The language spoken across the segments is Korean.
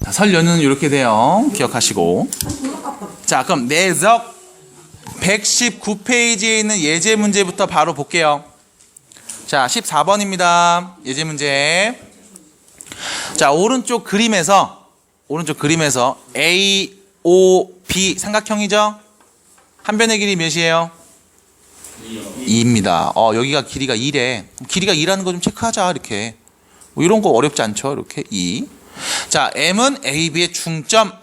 자, 설 연휴는 이렇게 돼요. 기억하시고. 자, 그럼 내적 119페이지에 있는 예제 문제부터 바로 볼게요. 자, 14번입니다. 예제 문제. 자, 오른쪽 그림에서 A, O, B 삼각형이죠? 한 변의 길이 몇이에요? 2입니다. 여기가 길이가 2래. 길이가 2라는 거 좀 체크하자. 이렇게. 뭐 이런 거 어렵지 않죠? 이렇게 2. 자, M은 A, B의 중점.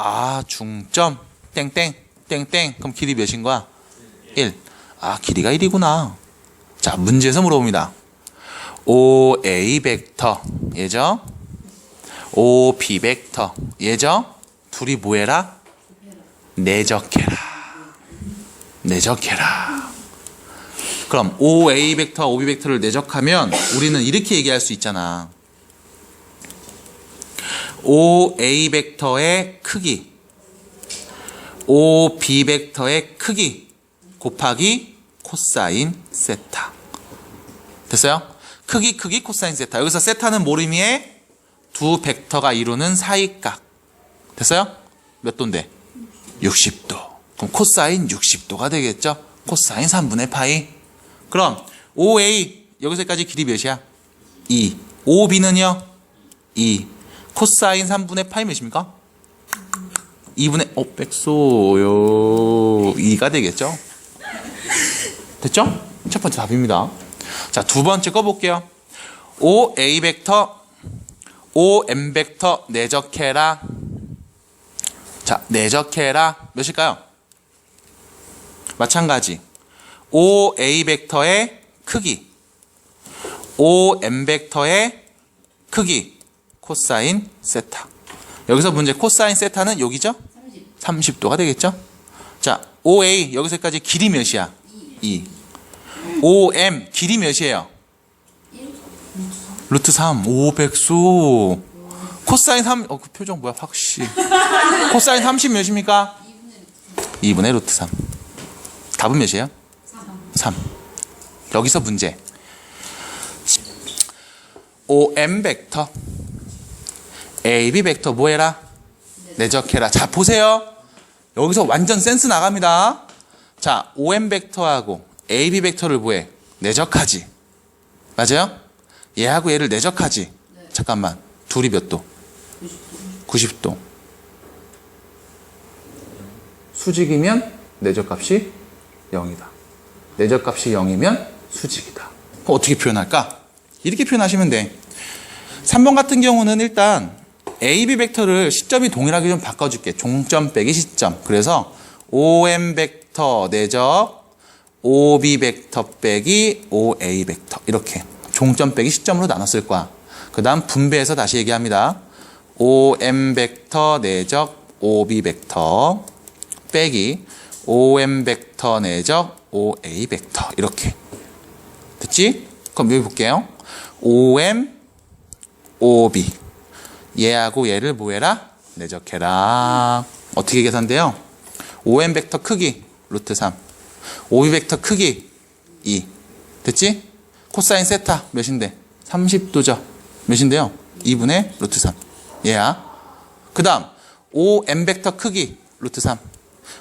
중점. 땡땡. 땡땡. 그럼 길이 몇인 거야? 1. 길이가 1이구나. 자, 문제에서 물어봅니다. OA 벡터. 얘죠? OB 벡터. 얘죠? 둘이 뭐해라? 내적해라. 내적해라. 그럼 OA 벡터와 OB 벡터를 내적하면 우리는 이렇게 얘기할 수 있잖아. OA 벡터의 크기, OB 벡터의 크기 곱하기 코사인 세타. 됐어요? 크기 코사인 세타. 여기서 세타는 뭘 의미해? 두 벡터가 이루는 사이각. 됐어요? 몇 도인데? 60도. 그럼 코사인 60도가 되겠죠? 코사인 3분의 파이. 그럼 OA 여기서까지 길이 몇이야? 2. OB는요? 2. 코사인 3분의 파이 몇입니까? 2분의 백소요 2가 되겠죠? 됐죠? 첫 번째 답입니다. 자, 두 번째 거 볼게요. OA 벡터, OM 벡터 내적해라. 자, 내적해라. 몇일까요? 마찬가지. OA 벡터의 크기, OM 벡터의 크기, 코사인 세타. 여기서 문제 코사인 세타는 여기죠? 30도가 되겠죠? 자, OA 여기서까지 길이 몇이야? 2. OM 길이 몇이에요? 루트 3. 오, 백수. 코사인 3. 그 표정 뭐야? 확실히. 코사인 30 몇입니까? 2분의 루트 3. 답은 몇이에요? 3. 여기서 문제. OM 벡터, AB 벡터 뭐해라? 내적해라. 자, 보세요. 여기서 완전 센스 나갑니다. 자, OM 벡터하고 AB 벡터를 뭐해? 내적하지. 맞아요? 얘하고 얘를 내적하지. 잠깐만. 둘이 몇 도? 90도. 수직이면 내적값이 0이다. 내적값이 0이면 수직이다. 그럼 어떻게 표현할까? 이렇게 표현하시면 돼. 3번 같은 경우는 일단 AB 벡터를 시점이 동일하게 좀 바꿔줄게. 종점 빼기 시점. 그래서 OM 벡터 내적, OB 벡터 빼기 OA 벡터. 이렇게 종점 빼기 시점으로 나눴을 거야. 그 다음 분배해서 다시 얘기합니다. OM 벡터 내적, OB 벡터 빼기 OM 벡터 내적, OA 벡터. 이렇게. 됐지? 그럼 여기 볼게요. OM, OB. 얘하고 얘를 뭐해라? 내적해라. 어떻게 계산돼요? OM 벡터 크기 루트 3. OB 벡터 크기 2. 됐지? 코사인 세타 몇인데? 30도죠. 몇인데요? 2분의 루트 3. 얘야. 그 다음 OM 벡터 크기 루트 3.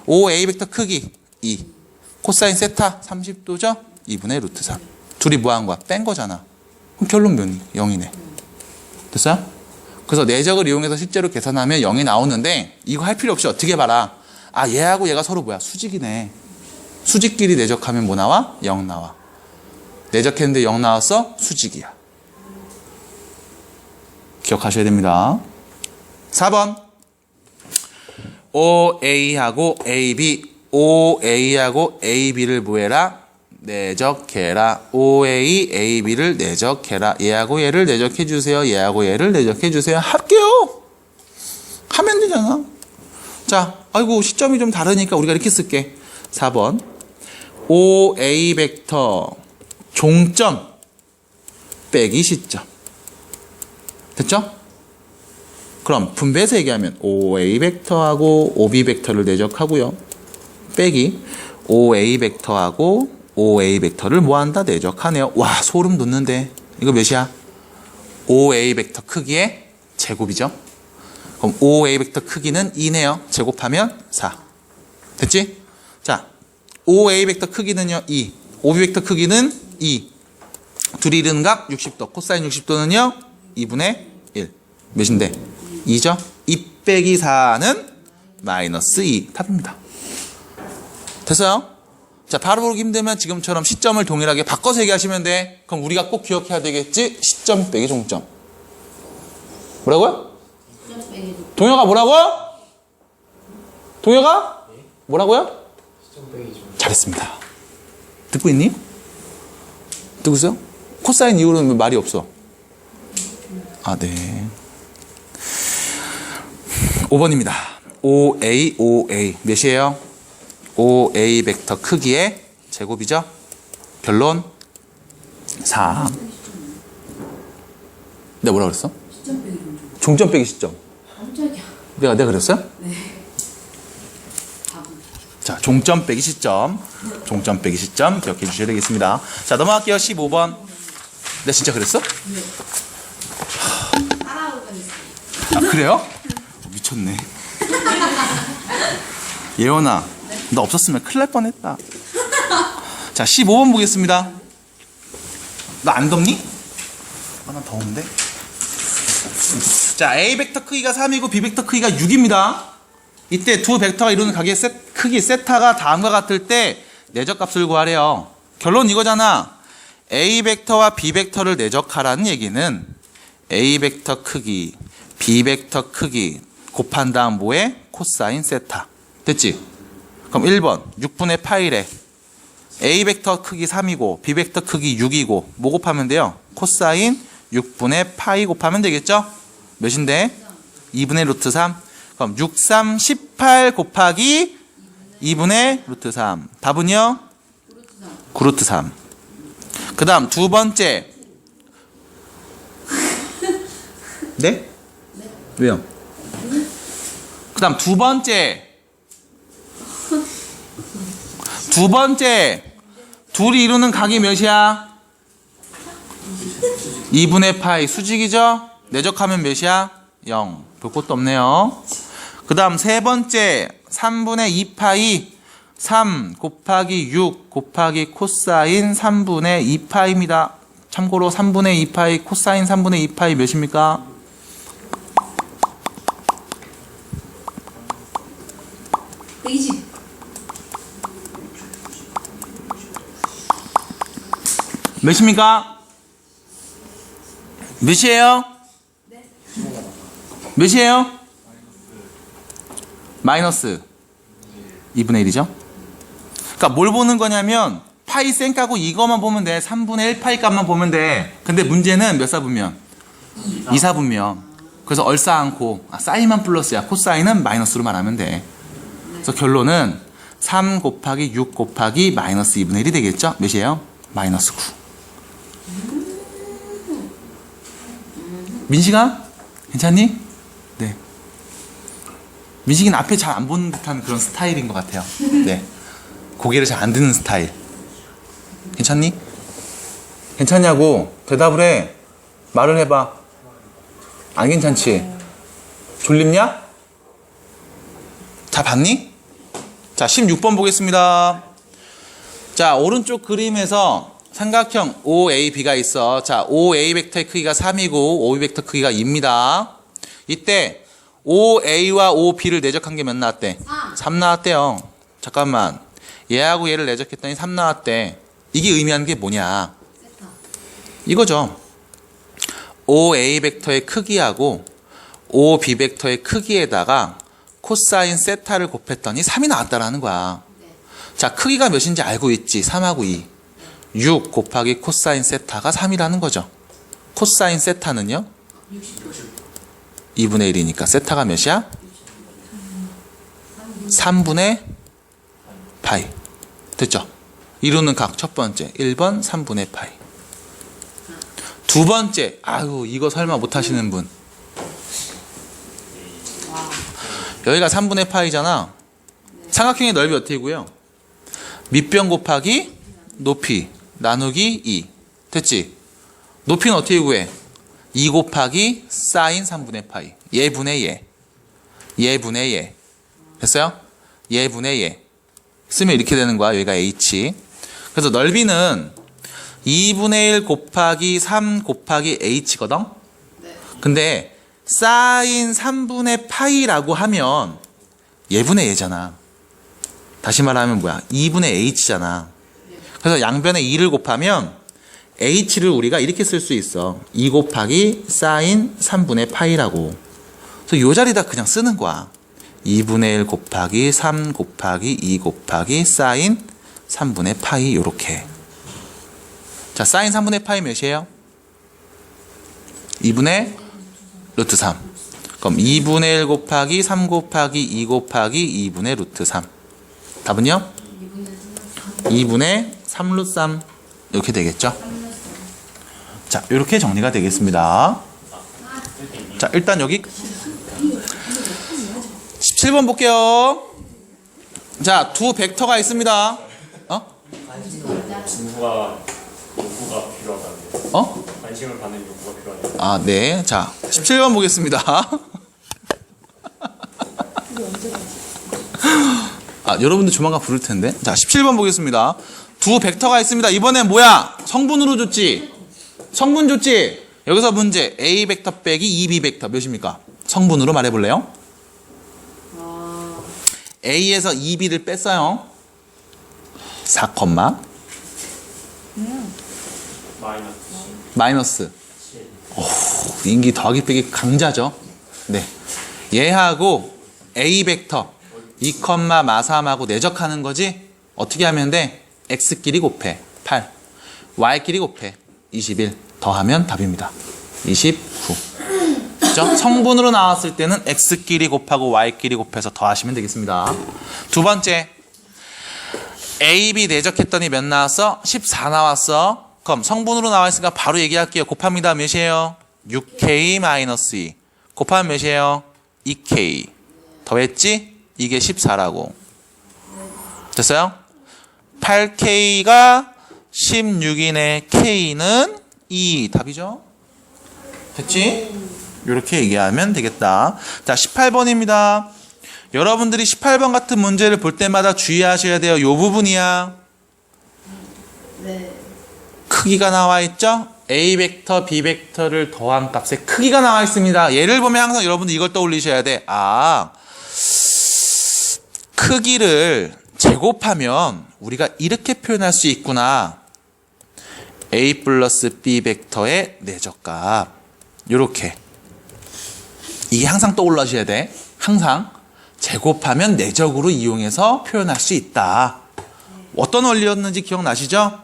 OA 벡터 크기 2. 코사인 세타 30도죠? 2분의 루트 3. 둘이 뭐 한 거야? 뺀 거잖아. 그럼 결론 몇이? 0이네. 됐어요? 그래서 내적을 이용해서 실제로 계산하면 0이 나오는데 이거 할 필요 없이 어떻게 봐라. 얘하고 얘가 서로 뭐야? 수직이네. 수직끼리 내적하면 뭐 나와? 0 나와. 내적했는데 0 나왔어? 수직이야. 기억하셔야 됩니다. 4번. OA하고 AB, OA하고 AB를 뭐해라? 내적해라. OA, AB를 내적해라. 얘하고 얘를 내적해주세요. 얘하고 얘를 내적해주세요. 할게요. 하면 되잖아. 자, 아이고 시점이 좀 다르니까 우리가 이렇게 쓸게. 4번. OA 벡터 종점 빼기 시점. 됐죠? 그럼 분배해서 얘기하면 OA 벡터하고 OB 벡터를 내적하고요. 빼기 OA 벡터하고 OA 벡터를 뭐한다? 내적하네요. 와, 소름 돋는데. 이거 몇이야? OA 벡터 크기의 제곱이죠. 그럼 OA 벡터 크기는 2네요. 제곱하면 4. 됐지? 자, OA 벡터 크기는요, 2. OB 벡터 크기는 2. 둘이 이루는 각 60도. 코사인 60도는요, 2분의 1. 몇인데? 2죠? 2 빼기 4는 마이너스 2. 답입니다. 됐어요? 자, 바로 보기 힘들면 지금처럼 시점을 동일하게 바꿔서 얘기하시면 돼. 그럼 우리가 꼭 기억해야 되겠지? 시점 빼기 종점. 뭐라고요? 동혁아 뭐라고요? 동혁아? 뭐라고요? 잘했습니다. 듣고 있니? 듣고 있어요? 코사인 이후로는 말이 없어. 아, 네. 5번입니다. OA 몇이에요? OA 벡터 크기의 제곱이죠? 결론 4. 내가 뭐라 그랬어? 종점 빼기 시점. 내가 그랬어요? 네. 자, 종점 빼기 시점. 종점 빼기 시점 기억해 주셔야 되겠습니다. 자, 넘어갈게요. 15번. 내가 진짜 그랬어? 네. 아, 그래요? 미쳤네. 예원아, 너 없었으면 큰일 날 뻔했다. 자, 15번 보겠습니다. 너 안 덥니? 아, 난 더운데. 자, A 벡터 크기가 3이고 B 벡터 크기가 6입니다. 이때 두 벡터가 이루는 각의 크기 세타가 다음과 같을 때 내적값을 구하래요. 결론 이거잖아. A 벡터와 B 벡터를 내적하라는 얘기는 A 벡터 크기, B 벡터 크기 곱한 다음 뭐에? 코사인 세타. 됐지? 그럼 1번 6분의 파이래. A 벡터 크기 3이고 B 벡터 크기 6이고 뭐 곱하면 돼요? 코사인 6분의 파이 곱하면 되겠죠? 몇인데? 2분의 루트 3. 그럼 6, 3, 18 곱하기 2분의 루트 3. 답은요? 9루트 3. 그 다음 두 번째. 네? 왜요? 그 다음 두 번째. 둘이 이루는 각이 몇이야? 2분의 파이. 수직이죠? 내적하면 몇이야? 0. 볼 것도 없네요. 그 다음 세 번째 3분의 2파이 3 곱하기 6 곱하기 코사인 3분의 2파이입니다. 참고로 3분의 2파이 코사인 3분의 2파이 몇입니까? 몇입니까? 몇이에요? 몇이에요? 마이너스 2분의 1이죠. 그러니까 뭘 보는 거냐면 파이 쌩까고 이거만 보면 돼. 3분의 1 파이 값만 보면 돼. 근데 문제는 몇 사분면? 2사분면. 그래서 얼싸 않고 사인만 플러스야. 코사인은 마이너스로 말하면 돼. 그래서 결론은 3 곱하기 6 곱하기 마이너스 2분의 1이 되겠죠? 몇이에요? 마이너스 9. 민식아? 괜찮니? 네. 민식이는 앞에 잘 안 보는 듯한 그런 스타일인 것 같아요. 네. 고개를 잘 안 드는 스타일. 괜찮니? 괜찮냐고 대답을 해. 말을 해봐. 안 괜찮지? 졸립냐? 잘 봤니? 자, 16번 보겠습니다. 자, 오른쪽 그림에서 삼각형 OAB가 있어. 자, OA 벡터의 크기가 3이고 OB 벡터 크기가 2입니다. 이때 OA와 OB를 내적한 게 몇 나왔대? 3 나왔대요. 잠깐만. 얘하고 얘를 내적했더니 3 나왔대. 이게 의미하는 게 뭐냐? 이거죠. OA 벡터의 크기하고 OB 벡터의 크기에다가 코사인 세타를 곱했더니 3이 나왔다라는 거야. 자, 크기가 몇인지 알고 있지? 3하고 2. 6 곱하기 코사인 세타가 3이라는 거죠. 코사인 세타는요? 2분의 1이니까 세타가 몇이야? 3분의 파이. 됐죠? 이루는 각 첫 번째 1번 3분의 파이. 두 번째, 아유 이거 설마 못하시는 분. 여기가 3분의 파이잖아. 삼각형의 넓이 어떻게고요? 밑변 곱하기 높이 나누기 2. 됐지? 높이는 어떻게 구해? 2 곱하기 사인 3분의 파이. 얘 분의 얘. 얘분의 얘. 됐어요? 얘분의 얘. 쓰면 이렇게 되는 거야. 여기가 h. 그래서 넓이는 2분의 1 곱하기 3 곱하기 h거든? 근데 사인 3분의 파이라고 하면 얘분의 얘잖아. 다시 말하면 뭐야? 2분의 h잖아. 그래서 양변에 2를 곱하면 h를 우리가 이렇게 쓸 수 있어. 2 곱하기 사인 3분의 파이라고. 그래서 이 자리다 그냥 쓰는 거야. 2분의 1 곱하기 3 곱하기 2 곱하기 사인 3분의 파이 요렇게. 자, 사인 3분의 파이 몇이에요? 2분의 루트 3. 그럼 2분의 1 곱하기 3 곱하기 2 곱하기 2분의 루트 3. 답은요? 2분의 3 루트 3 이렇게 되겠죠? 자, 이렇게 정리가 되겠습니다. 자, 일단 여기 17번 볼게요. 자, 두 벡터가 있습니다. 친구가 욕구가 필요하다는데. 관심을 받는 욕구가 필요하다. 아, 네. 자, 17번 보겠습니다. 아, 여러분들 조만간 부를 텐데. 자, 17번 보겠습니다. 두 벡터가 있습니다. 이번엔 뭐야? 성분으로 줬지? 성분 줬지? 여기서 문제. A 벡터 빼기 2B 벡터 몇입니까? 성분으로 말해볼래요? A에서 2B를 뺐어요. 4, 마이너스. 오, 인기 더하기 빼기 강자죠. 네. 얘하고 A 벡터 2, 마3하고 내적하는 거지. 어떻게 하면 돼? X끼리 곱해 8, Y끼리 곱해 21 더하면 답입니다. 29. 그죠? 성분으로 나왔을 때는 X끼리 곱하고 Y끼리 곱해서 더하시면 되겠습니다. 두 번째, A, B 내적했더니 몇 나왔어? 14 나왔어. 그럼 성분으로 나와있으니까 바로 얘기할게요. 곱합니다. 몇이에요? 6K-2 곱하면 몇이에요? 2K 더했지? 이게 14라고. 됐어요? 8K가 16이네. K는 2. 답이죠? 됐지? 이렇게 얘기하면 되겠다. 자, 18번입니다. 여러분들이 18번 같은 문제를 볼 때마다 주의하셔야 돼요. 이 부분이야. 네. 크기가 나와 있죠? A 벡터, B 벡터를 더한 값에 크기가 나와 있습니다. 예를 보면 항상 여러분들 이걸 떠올리셔야 돼. 아, 크기를 제곱하면 우리가 이렇게 표현할 수 있구나. A 플러스 B 벡터의 내적값. 요렇게. 이게 항상 떠올라셔야 돼. 항상 제곱하면 내적으로 이용해서 표현할 수 있다. 어떤 원리였는지 기억나시죠?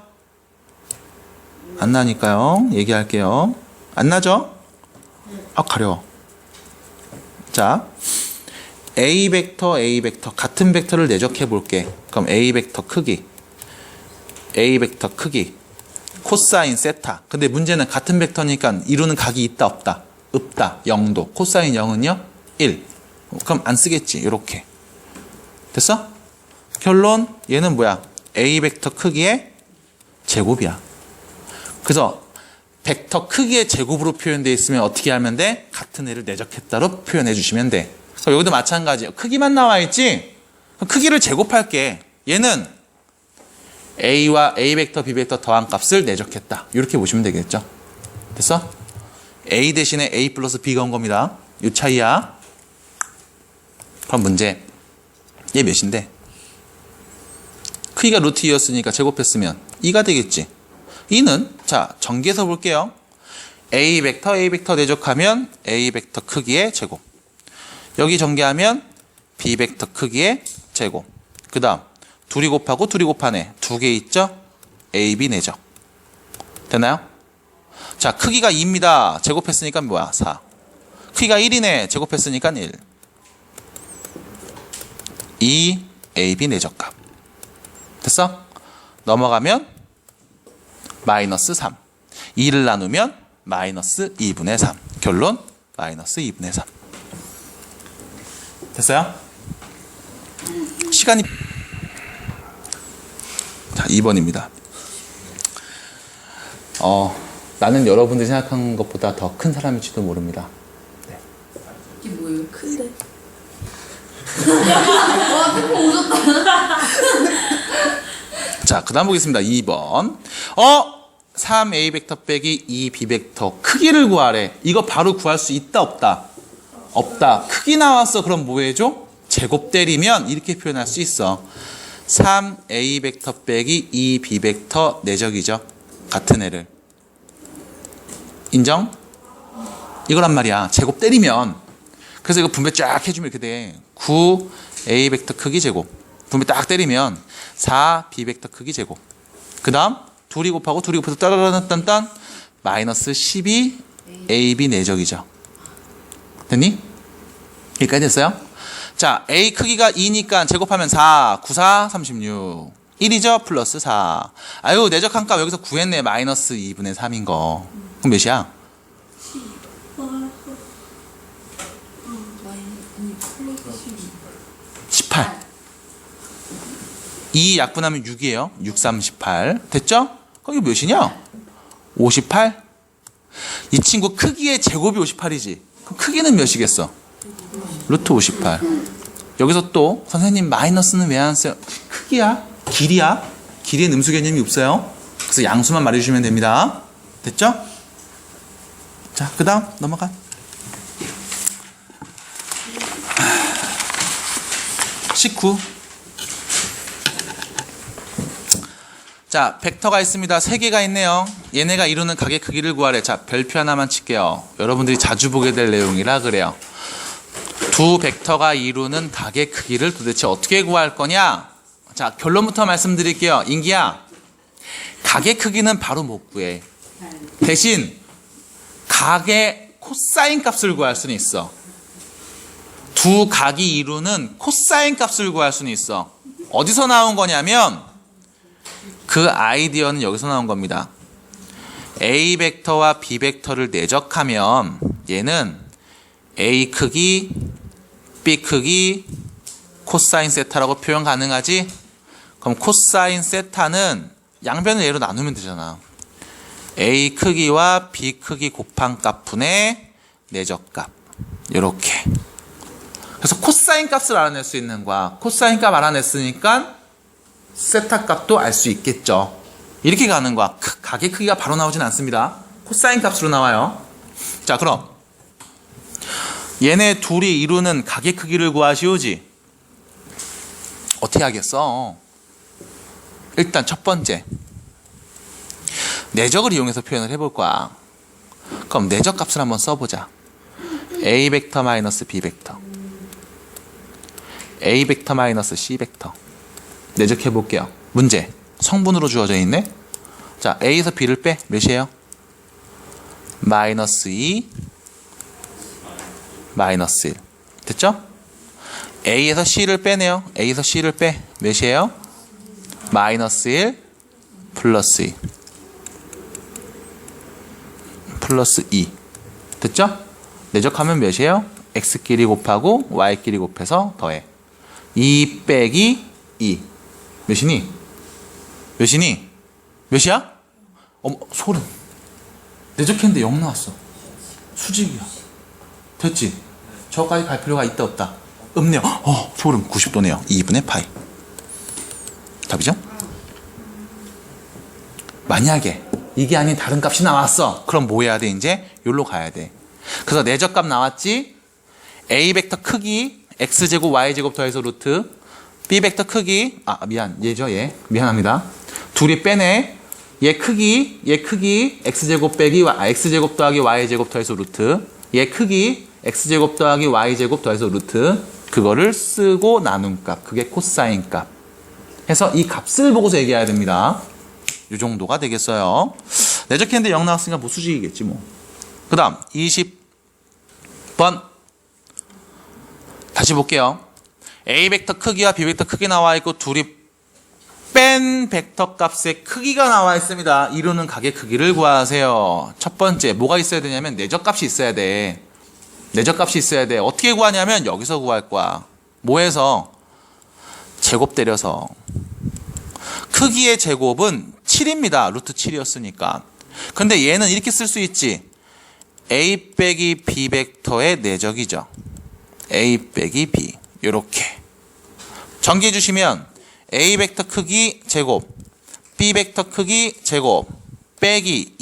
안 나니까요. 얘기할게요. 안 나죠? 아, 가려워. 자, A 벡터, A 벡터 같은 벡터를 내적해 볼게. 그럼 A 벡터 크기, A 벡터 크기, 코사인 세타. 근데 문제는 같은 벡터니까 이루는 각이 있다 없다? 없다. 0도. 코사인 0은요? 1. 그럼 안 쓰겠지. 이렇게. 됐어? 결론 얘는 뭐야? A 벡터 크기의 제곱이야. 그래서 벡터 크기의 제곱으로 표현되어 있으면 어떻게 하면 돼? 같은 애를 내적했다로 표현해 주시면 돼. 그래서 여기도 마찬가지예요. 크기만 나와 있지? 크기를 제곱할게. 얘는 A와 A 벡터, B 벡터 더한 값을 내적했다. 이렇게 보시면 되겠죠. 됐어? A 대신에 A 플러스 B가 온 겁니다. 이 차이야. 그럼 문제. 얘 몇인데? 크기가 루트 2였으니까 제곱했으면 2가 되겠지. 2는 자, 전개해서 볼게요. A 벡터 내적하면 A 벡터 크기의 제곱. 여기 전개하면 B 벡터 크기의 제곱. 그 다음 둘이 곱하고 둘이 곱하네. 두 개 있죠? A, B 내적. 됐나요? 자, 크기가 2입니다. 제곱했으니까 뭐야? 4. 크기가 1이네. 제곱했으니까 1. 2, A, B 내적값. 됐어? 넘어가면 마이너스 3. 2를 나누면 마이너스 2분의 3. 결론 마이너스 2분의 3. 됐어요? 시간이 자, 2번입니다. 나는 여러분들이 생각한 것보다 더 큰 사람일지도 모릅니다. 네. 이게 뭐예요? 큰데? 와, 템포 오졌다. 자, 그 다음 보겠습니다. 2번. 3a 벡터 빼기 2b 벡터 크기를 구하래. 이거 바로 구할 수 있다, 없다? 없다. 크기 나왔어. 그럼 뭐 해줘? 제곱 때리면 이렇게 표현할 수 있어. 3a 벡터 빼기 2b 벡터 내적이죠. 같은 애를. 인정? 이거란 말이야. 제곱 때리면. 그래서 이거 분배 쫙 해주면 이렇게 돼. 9a 벡터 크기 제곱. 분배 딱 때리면 4b 벡터 크기 제곱. 그 다음 둘이 곱하고 둘이 곱해서 따라란딴딴 마이너스 12ab 내적이죠. 됐니? 여기까지 됐어요? 자, a 크기가 2니까 제곱하면 4, 9, 4, 36. 1이죠? 플러스 4. 아유, 내적한 값 여기서 구했네. 마이너스 2분의 3인 거. 그럼 몇이야? 18. 2 약분하면 6이에요. 6, 3, 18. 됐죠? 그럼 이거 몇이냐? 58. 이 친구 크기의 제곱이 58이지. 그럼 크기는 몇이겠어? 루트 58. 여기서 또 선생님 마이너스는 왜 안 써요? 크기야? 길이야? 길이엔 음수 개념이 없어요. 그래서 양수만 말해주시면 됩니다. 됐죠? 자, 그 다음 넘어가. 아, 19. 자, 벡터가 있습니다. 3개가 있네요. 얘네가 이루는 각의 크기를 구하래. 자, 별표 하나만 칠게요. 여러분들이 자주 보게 될 내용이라 그래요. 두 벡터가 이루는 각의 크기를 도대체 어떻게 구할 거냐? 자, 결론부터 말씀드릴게요. 인기야, 각의 크기는 바로 못 구해. 대신 각의 코사인 값을 구할 수는 있어. 두 각이 이루는 코사인 값을 구할 수는 있어. 어디서 나온 거냐면 그 아이디어는 여기서 나온 겁니다. A 벡터와 B 벡터를 내적하면 얘는 A 크기, B 크기, 코사인 세타라고 표현 가능하지? 그럼 코사인 세타는 양변을 A로 나누면 되잖아. A 크기와 B 크기 곱한 값분의 내적값. 이렇게. 그래서 코사인 값을 알아낼 수 있는 거야. 코사인 값 알아냈으니까 세타 값도 알 수 있겠죠. 이렇게 가는 거야. 각의 크기가 바로 나오진 않습니다. 코사인 값으로 나와요. 자, 그럼 얘네 둘이 이루는 각의 크기를 구하시오지. 어떻게 하겠어? 일단 첫 번째, 내적을 이용해서 표현을 해볼 거야. 그럼 내적 값을 한번 써보자. A 벡터 마이너스 B 벡터, A 벡터 마이너스 C 벡터. 내적해 볼게요. 문제 성분으로 주어져 있네. 자, A에서 B를 빼. 몇이에요? 마이너스 2, 마이너스 1. 됐죠? A에서 C를 빼네요. A에서 C를 빼. 몇이에요? 마이너스 1, 플러스 2. 플러스 2. 됐죠? 내적하면 몇이에요? X끼리 곱하고 Y끼리 곱해서 더해. 2 빼기 2. 몇이니? 몇이니? 몇이야? 어머, 소름. 내적했는데 0 나왔어. 수직이야. 됐지? 저까지 갈 필요가 있다 없다? 없네요. 소름. 90도네요. 2분의 파이. 답이죠? 만약에 이게 아닌 다른 값이 나왔어. 그럼 뭐 해야 돼? 이제 여기로 가야 돼. 그래서 내적값 나왔지? A 벡터 크기 X제곱 Y제곱 더해서 루트, B 벡터 크기, 얘죠, 얘. 미안합니다. 둘이 빼네. 얘 크기 X제곱 빼기 X제곱 더하기 Y제곱 더해서 루트, 얘 크기 X제곱 더하기 Y제곱 더해서 루트, 그거를 쓰고 나눈 값, 그게 코사인 값 해서 이 값을 보고서 얘기해야 됩니다. 이 정도가 되겠어요. 내적했는데 0 나왔으니까 뭐 수직이겠지 뭐. 그 다음 20번 다시 볼게요. A 벡터 크기와 B 벡터 크기 나와 있고 둘이 뺀 벡터 값의 크기가 나와 있습니다. 이루는 각의 크기를 구하세요. 첫 번째 뭐가 있어야 되냐면 내적값이 있어야 돼. 내적값이 있어야 돼. 어떻게 구하냐면 여기서 구할 거야. 뭐해서? 제곱 때려서. 크기의 제곱은 7입니다. 루트 7이었으니까. 근데 얘는 이렇게 쓸 수 있지. A 빼기 B 벡터의 내적이죠. A 빼기 B. 요렇게. 전개해 주시면 A 벡터 크기 제곱, B 벡터 크기 제곱, 빼기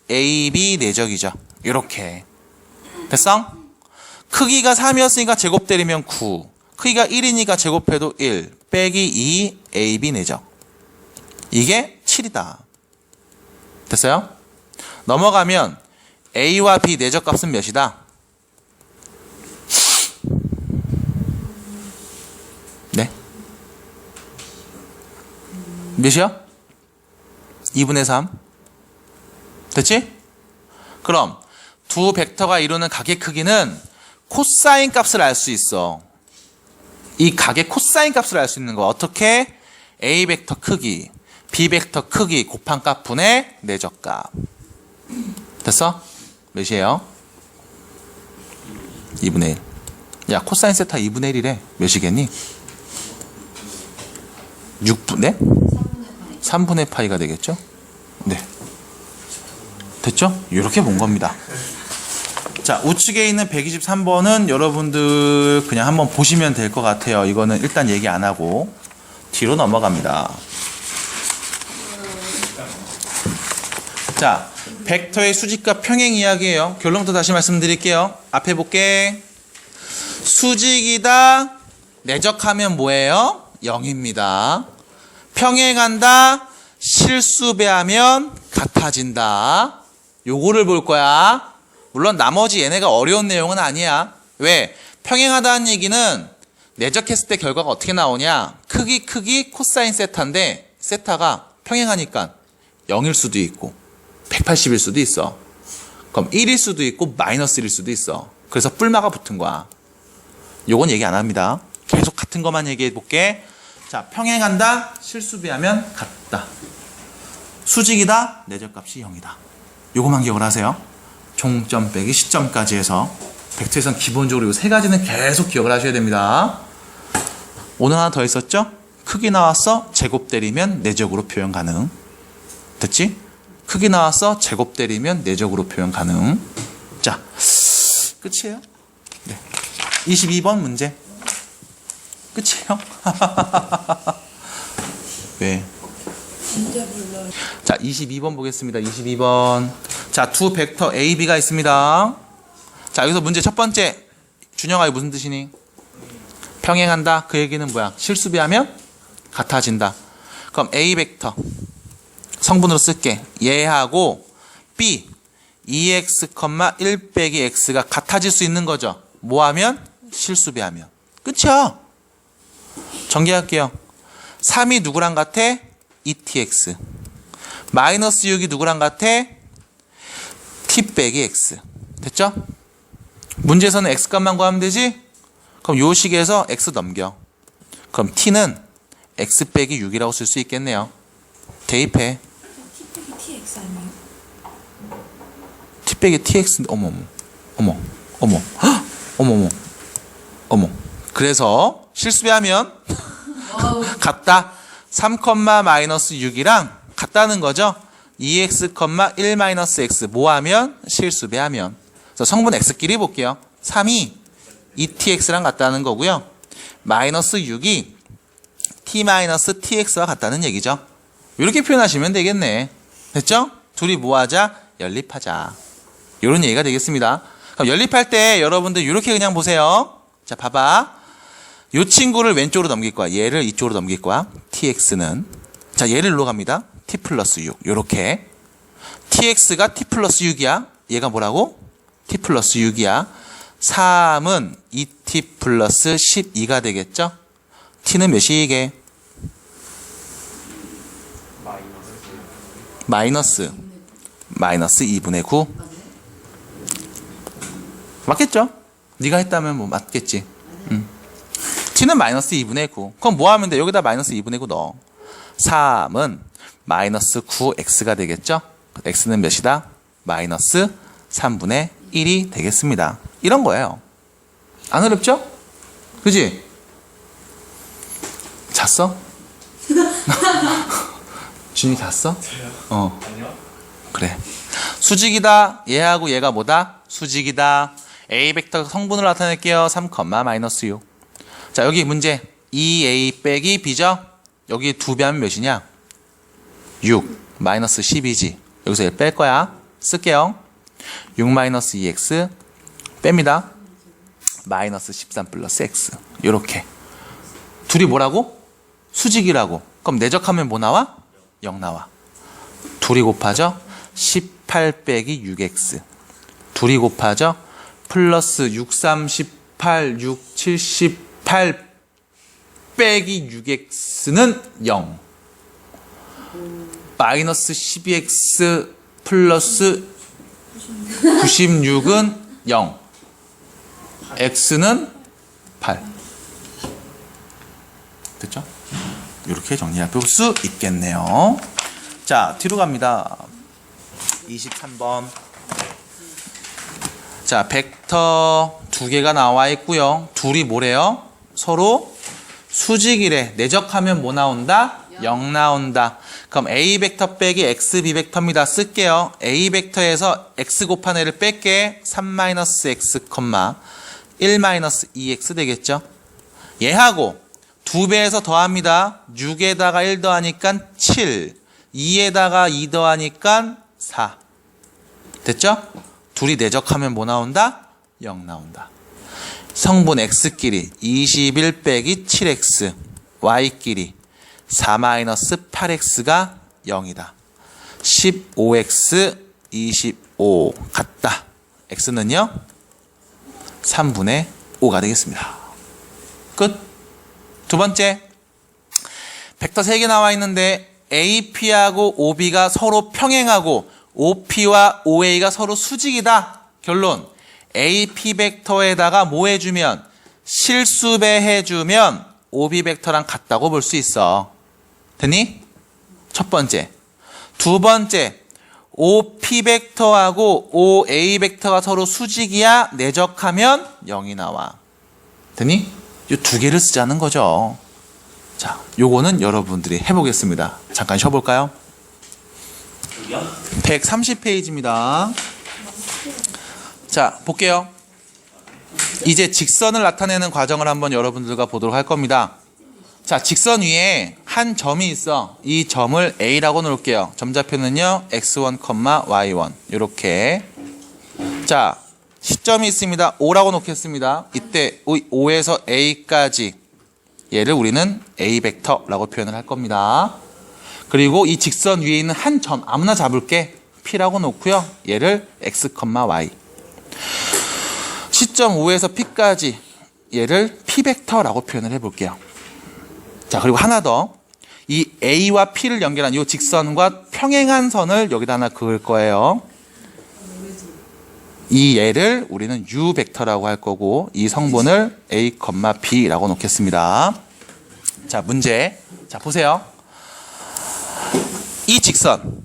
2AB 내적이죠. 이렇게. 됐어? 크기가 3이었으니까 제곱 때리면 9. 크기가 1이니까 제곱해도 1. 빼기 2AB 내적. 이게 7이다. 됐어요? 넘어가면 A와 B 내적값은 몇이다? 네? 몇이야? 2분의 3. 됐지? 그럼 두 벡터가 이루는 각의 크기는 코사인 값을 알 수 있어. 이 각의 코사인 값을 알 수 있는 거 어떻게? A 벡터 크기, B 벡터 크기 곱한 값 분의 내적값. 됐어? 몇이에요? 2분의 1. 야, 코사인 세타 2분의 1이래. 몇이겠니? 6분의? 3분의 파이가 되겠죠? 네. 됐죠? 이렇게 본 겁니다. 자, 우측에 있는 123번은 여러분들 그냥 한번 보시면 될 것 같아요. 이거는 일단 얘기 안 하고 뒤로 넘어갑니다. 자, 벡터의 수직과 평행 이야기예요. 결론부터 다시 말씀드릴게요. 앞에 볼게. 수직이다. 내적하면 뭐예요? 0입니다. 평행한다. 실수배하면 같아진다. 요거를 볼 거야. 물론 나머지 얘네가 어려운 내용은 아니야. 왜? 평행하다는 얘기는 내적했을 때 결과가 어떻게 나오냐? 크기 코사인 세타인데 세타가 평행하니까 0일 수도 있고 180일 수도 있어. 그럼 1일 수도 있고 마이너스 1일 수도 있어. 그래서 뿔마가 붙은 거야. 요건 얘기 안 합니다. 계속 같은 것만 얘기해 볼게. 자, 평행한다. 실수비하면 같다. 수직이다. 내적값이 0이다. 요거만 기억을 하세요. 종점 빼기 시점까지 해서 벡터에선 기본적으로 이 세 가지는 계속 기억을 하셔야 됩니다. 오늘 하나 더 있었죠? 크기 나왔어. 제곱 때리면 내적으로 표현 가능. 됐지? 크기 나왔어. 제곱 때리면 내적으로 표현 가능. 자, 끝이에요. 네. 22번 문제. 끝이에요. 왜? 자, 22번 보겠습니다. 22번. 자, 두 벡터 A, B가 있습니다. 자, 여기서 문제 첫 번째. 준영아, 이거 무슨 뜻이니? 평행한다. 그 얘기는 뭐야? 실수비하면 같아진다. 그럼 A 벡터 성분으로 쓸게. 얘하고 B 2x, 1 빼기 x가 같아질 수 있는 거죠. 뭐 하면? 실수비하면. 끝이야. 전개할게요. 3이 누구랑 같아? 2tx. 마이너스 6이 누구랑 같아? t 빼기 x. 됐죠? 문제에서는 x값만 구하면 되지? 그럼 요 식에서 x 넘겨. 그럼 t는 x 빼기 6이라고 쓸 수 있겠네요. 대입해. TX 아니에요? t 빼기 tx. 어머. 헉! 어머. 그래서 실수하면 같다. 3, 마이너스 6이랑 같다는 거죠. 2x, 1 마이너스 x 뭐하면? 실수배하면. 그래서 성분 x끼리 볼게요. 3이 2tx랑 같다는 거고요. 마이너스 6이 t 마이너스 tx와 같다는 얘기죠. 이렇게 표현하시면 되겠네. 됐죠? 둘이 뭐하자? 연립하자. 이런 얘기가 되겠습니다. 그럼 연립할 때 여러분들 이렇게 그냥 보세요. 자, 봐봐. 이 친구를 왼쪽으로 넘길 거야. 얘를 이쪽으로 넘길 거야. tx는. 자, 얘를 일로 갑니다. t 플러스 6. 요렇게. tx가 t 플러스 6이야. 얘가 뭐라고? t 플러스 6이야. 3은 2t 플러스 12가 되겠죠? t는 몇이게? 마이너스 2분의 9. 맞겠죠? 네가 했다면 뭐 맞겠지. t는 마이너스 2분의 9. 그럼 뭐 하면 돼? 여기다 마이너스 2분의 9 넣어. 3은 마이너스 9x가 되겠죠? x는 몇이다? 마이너스 3분의 1이 되겠습니다. 이런 거예요. 안 어렵죠? 그지? 잤어? 준이 잤어? 아니요? 그래. 수직이다. 얘하고 얘가 뭐다? 수직이다. A 벡터 성분을 나타낼게요. 3, 마이너스 6. 자, 여기 문제. 2a 빼기 b죠? 여기 2배 하면 몇이냐? 6 마이너스 10이지. 여기서 1 뺄 거야. 쓸게요. 6 마이너스 2x 뺍니다. 마이너스 13 플러스 x. 요렇게. 둘이 뭐라고? 수직이라고. 그럼 내적하면 뭐 나와? 0 나와. 둘이 곱하죠? 18 빼기 6x. 둘이 곱하죠? 플러스 6, 38, 6, 78 빼기 6x는 0. 마이너스 12x 플러스 96은 0. x는 8. 됐죠? 이렇게 정리해 볼 수 있겠네요. 자, 뒤로 갑니다. 23번. 자, 벡터 두 개가 나와 있고요. 둘이 뭐래요? 서로 수직이래. 내적하면 뭐 나온다? 0 나온다. 그럼 A 벡터 빼기 X, B 벡터입니다. 쓸게요. A 벡터에서 X 곱한 애를 뺄게. 3-X, 1-2X 되겠죠? 얘하고 2배에서 더합니다. 6에다가 1 더하니까 7. 2에다가 2 더하니까 4. 됐죠? 둘이 내적하면 뭐 나온다? 0 나온다. 성분 X끼리 21 빼기 7X, Y끼리 4-8X가 0이다. 15X, 25 같다. X는요? 3분의 5가 되겠습니다. 끝. 두 번째. 벡터 3개 나와 있는데 AP하고 OB가 서로 평행하고 OP와 OA가 서로 수직이다. 결론. AP 벡터에다가 뭐 해주면? 실수배 해주면 OB 벡터랑 같다고 볼 수 있어. 됐니? 첫 번째. 두 번째. OP 벡터하고 OA 벡터가 서로 수직이야. 내적하면 0이 나와. 됐니? 이 두 개를 쓰자는 거죠. 자, 요거는 여러분들이 해보겠습니다. 잠깐 쉬어볼까요? 130페이지입니다. 자, 볼게요. 이제 직선을 나타내는 과정을 한번 여러분들과 보도록 할 겁니다. 자, 직선 위에 한 점이 있어. 이 점을 A라고 놓을게요. 점좌표는요, x1, y1 이렇게. 자, 시점이 있습니다. O라고 놓겠습니다. 이때 O에서 A까지 얘를 우리는 A 벡터라고 표현을 할 겁니다. 그리고 이 직선 위에 있는 한 점 아무나 잡을게. P라고 놓고요. 얘를 x, y. 시점 O에서 P까지 얘를 P 벡터라고 표현을 해볼게요. 자, 그리고 하나 더. 이 A와 P를 연결한 이 직선과 평행한 선을 여기다 하나 그을 거예요. 이 얘를 우리는 U 벡터라고 할 거고 이 성분을 A, B라고 놓겠습니다. 자, 문제. 자, 보세요. 이 직선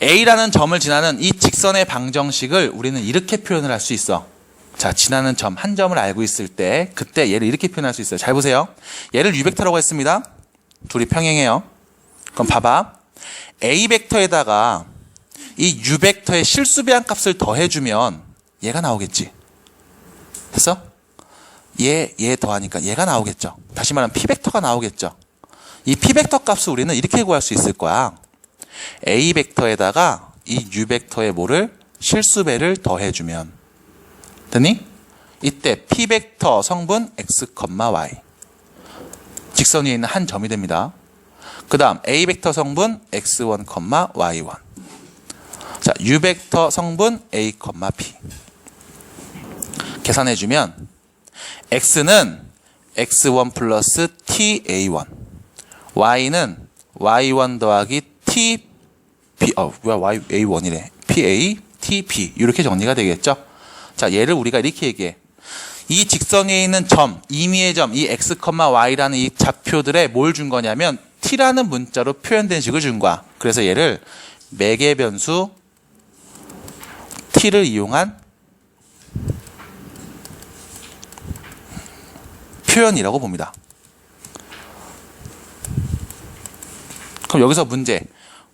A라는 점을 지나는 이 직선의 방정식을 우리는 이렇게 표현을 할 수 있어. 자, 지나는 점, 한 점을 알고 있을 때 그때 얘를 이렇게 표현할 수 있어요. 잘 보세요. 얘를 U 벡터라고 했습니다. 둘이 평행해요. 그럼 봐봐. A 벡터에다가 이 U 벡터의 실수배한 값을 더해주면 얘가 나오겠지. 됐어? 얘 더하니까 얘가 나오겠죠. 다시 말하면 P 벡터가 나오겠죠. 이 P 벡터 값을 우리는 이렇게 구할 수 있을 거야. A 벡터에다가 이 U 벡터의 뭐를? 실수배를 더해주면. 됐니? 이때 P 벡터 성분 x, y. 직선 위에 있는 한 점이 됩니다. 그 다음 A 벡터 성분 x1, y1. 자, U 벡터 성분 A, P. 계산해주면 x는 x1 플러스 ta1, y는 y1 더하기 t b, 뭐야 ya1이래. pa, tb 이렇게 정리가 되겠죠. 자, 얘를 우리가 이렇게 얘기해. 이 직선 위에 있는 점, 임의의 점, 이 x, y라는 이 좌표들에 뭘 준 거냐면 t라는 문자로 표현된 식을 준 거야. 그래서 얘를 매개 변수 t를 이용한 표현이라고 봅니다. 그럼 여기서 문제.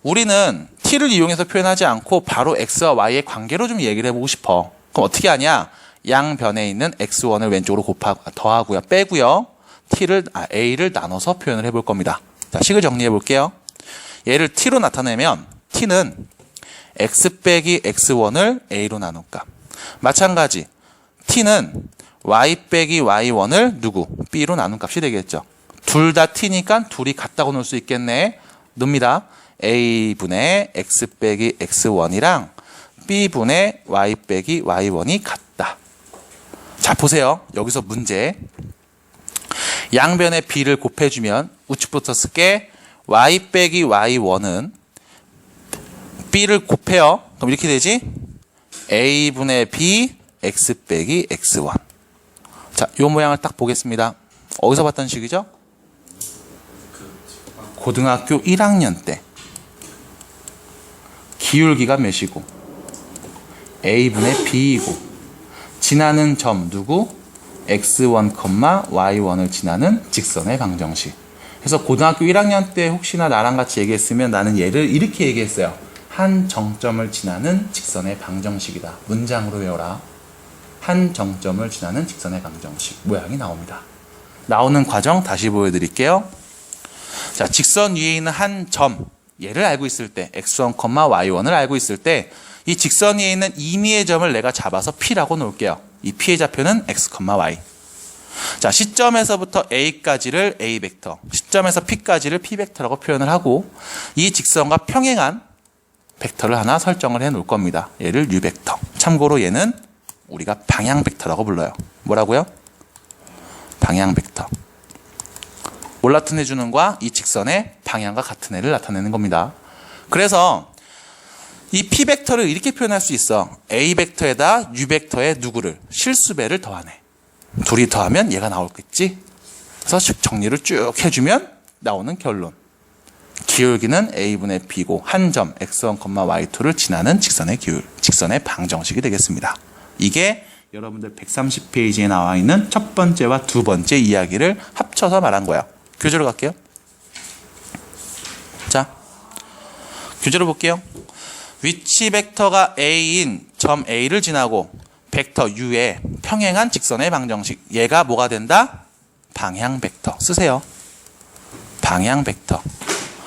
우리는 t를 이용해서 표현하지 않고 바로 x와 y의 관계로 좀 얘기를 해보고 싶어. 그럼 어떻게 하냐? 양변에 있는 x1을 왼쪽으로 더하고요. 빼고요. a를 나눠서 표현을 해볼 겁니다. 자, 식을 정리해 볼게요. 얘를 t로 나타내면 t는 x 빼기 x1을 a로 나눈 값. 마찬가지 t는 y 빼기 y1을 누구? b로 나눈 값이 되겠죠. 둘 다 t니까 둘이 같다고 놓을 수 있겠네. 놉니다. a분의 x 빼기 x1이랑 b분의 y 빼기 y1이 같다. 자, 보세요. 여기서 문제. 양변에 b를 곱해주면 우측부터 쓸게 y 빼기 y1은 b를 곱해요. 그럼 이렇게 되지? a분의 b x 빼기 x1. 자, 요 모양을 딱 보겠습니다. 어디서 봤던 식이죠? 고등학교 1학년 때. 기울기가 몇이고 a분의 b이고 지나는 점 누구? x1, y1을 지나는 직선의 방정식. 그래서 고등학교 1학년 때 혹시나 나랑 같이 얘기했으면 나는 얘를 이렇게 얘기했어요. 한 정점을 지나는 직선의 방정식이다. 문장으로 외워라. 한 정점을 지나는 직선의 방정식. 모양이 나옵니다. 나오는 과정 다시 보여드릴게요. 자, 직선 위에 있는 한 점, 얘를 알고 있을 때 x1, y1을 알고 있을 때 이 직선 위에 있는 임의의 점을 내가 잡아서 P라고 놓을게요. 이 P의 좌표는 x, y. 자, 시점에서부터 A까지를 A 벡터, 시점에서 P까지를 P 벡터라고 표현을 하고 이 직선과 평행한 벡터를 하나 설정을 해 놓을 겁니다. 얘를 U 벡터. 참고로 얘는 우리가 방향 벡터라고 불러요. 뭐라고요? 방향 벡터. 뭘 나타내 주는 거야? 이 직선의 방향과 같은 애를 나타내는 겁니다. 그래서 이 P 벡터를 이렇게 표현할 수 있어. A 벡터에다 U 벡터에 누구를? 실수배를 더하네. 둘이 더하면 얘가 나올겠지? 그래서 정리를 쭉 해주면 나오는 결론. 기울기는 A분의 B고 한 점 x1, y2를 지나는 직선의 기울, 직선의 방정식이 되겠습니다. 이게 여러분들 130페이지에 나와 있는 첫 번째와 두 번째 이야기를 합쳐서 말한 거예요. 교재로 갈게요. 자, 교재로 볼게요. 위치 벡터가 A인 점 A를 지나고 벡터 U의 평행한 직선의 방정식. 얘가 뭐가 된다? 방향 벡터. 쓰세요. 방향 벡터.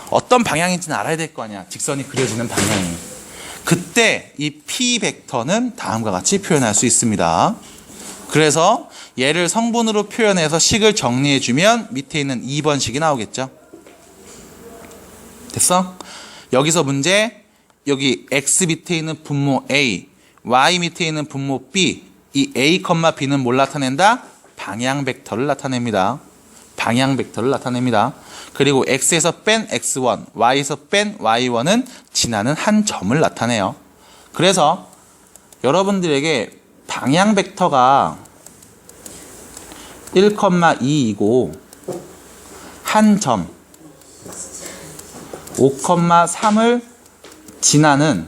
어떤 방향인지는 알아야 될 거 아니야. 직선이 그려지는 방향이. 그때 이 P 벡터는 다음과 같이 표현할 수 있습니다. 그래서 얘를 성분으로 표현해서 식을 정리해주면 밑에 있는 2번 식이 나오겠죠. 됐어? 여기서 문제. 여기 X 밑에 있는 분모 A, Y 밑에 있는 분모 B, 이 A, B는 뭘 나타낸다? 방향 벡터를 나타냅니다. 방향 벡터를 나타냅니다. 그리고 X에서 뺀 X1, Y에서 뺀 Y1은 지나는 한 점을 나타내요. 그래서 여러분들에게 방향 벡터가 1,2이고 한 점 5,3을 지나는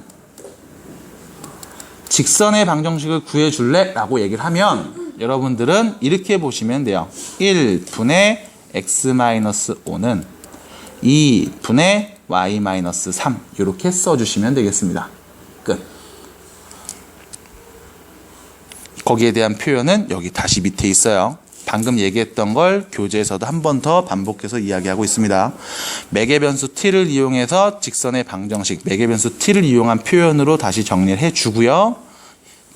직선의 방정식을 구해줄래? 라고 얘기를 하면 여러분들은 이렇게 보시면 돼요. 1분의 x-5는 2분의 y-3 이렇게 써주시면 되겠습니다. 끝. 거기에 대한 표현은 여기 다시 밑에 있어요. 방금 얘기했던 걸 교재에서도 한 번 더 반복해서 이야기하고 있습니다. 매개변수 t를 이용해서 직선의 방정식, 매개변수 t를 이용한 표현으로 다시 정리를 해주고요.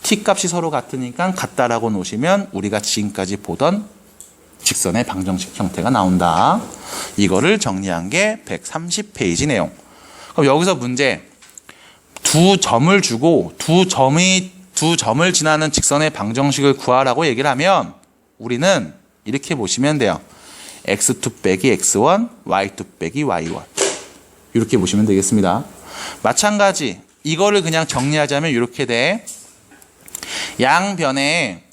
t 값이 서로 같으니까 같다라고 놓으시면 우리가 지금까지 보던 직선의 방정식 형태가 나온다. 이거를 정리한 게 130페이지 내용. 그럼 여기서 문제. 두 점을 주고 두 점을 지나는 직선의 방정식을 구하라고 얘기를 하면 우리는 이렇게 보시면 돼요. x2 빼기 x1, y2 빼기 y1 이렇게 보시면 되겠습니다. 마찬가지 이거를 그냥 정리하자면 이렇게 돼. 양변에